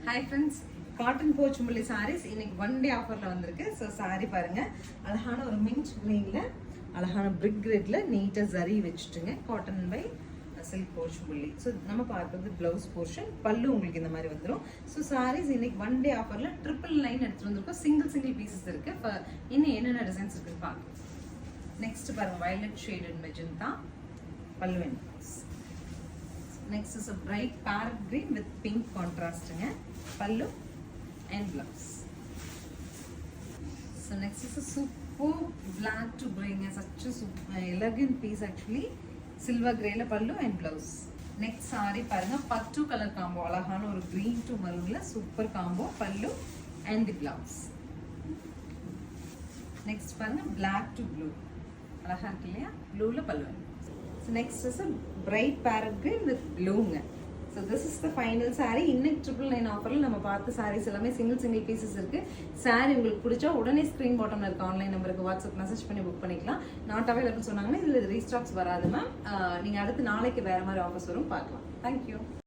Hi friends, cotton Pochampalli saris இன்னைக்கு one day ஆஃபரில் வந்திருக்கு. ஸோ சாரீ பாருங்கள், அழகான ஒரு மின்ட் க்ரீனில் அழகான பிரிக் கிரேட்ல நீட்டாக ஜரி வச்சுட்டுங்க. Cotton by silk Pochampally. So நம்ம பார்க்குறது ப்ளவுஸ் போர்ஷன், பல்லு உங்களுக்கு இந்த மாதிரி வந்துடும். ஸோ சாரீஸ் இன்னைக்கு ஒன் டே ஆஃபரில் ட்ரிபிள் லைன் எடுத்துகிட்டு வந்திருக்கோம். சிங்கிள் பீசஸ் இருக்குது. இப்போ இன்னும் என்னென்ன டிசைன்ஸ் இருக்குன்னு பார்க்கலாம். நெக்ஸ்ட் பாருங்கள், வயலட் ஷேடட் மெஜந்தா பல்லு and blouse. Next is a bright parrot green with pink contrast pallu and blouse. So next is a super black to bring such a elegant piece actually, silver grey la pallu and blouse. Next saree parunga pattu color combo, alagana or green to maroon la super combo, pallu and the blouse. Next parunga black to blue, alaga irukilla, blue la pallu. So next is a bright parrot green with blue. So this is the final saree. இன்னைக்கு 999 ஆஃபரில் நம்ம பார்த்த சாரீஸ் எல்லாமே single pieces இருக்கு. சாரீ உங்களுக்கு பிடிச்சா உடனே screen பாட்டம்ல இருக்க ஆன்லைன் நம்பருக்கு வாட்ஸ்அப் மெசேஜ் பண்ணி புக் பண்ணிக்கலாம். நாட் அவைலபிள் சொன்னாங்கன்னா இதில் ரீஸ்டாக்ஸ் வராது மேம். நீங்கள் அடுத்து நாளைக்கு வேற மாதிரி ஆஃபர்ஸ் வரும், பார்க்கலாம். தேங்க்யூ.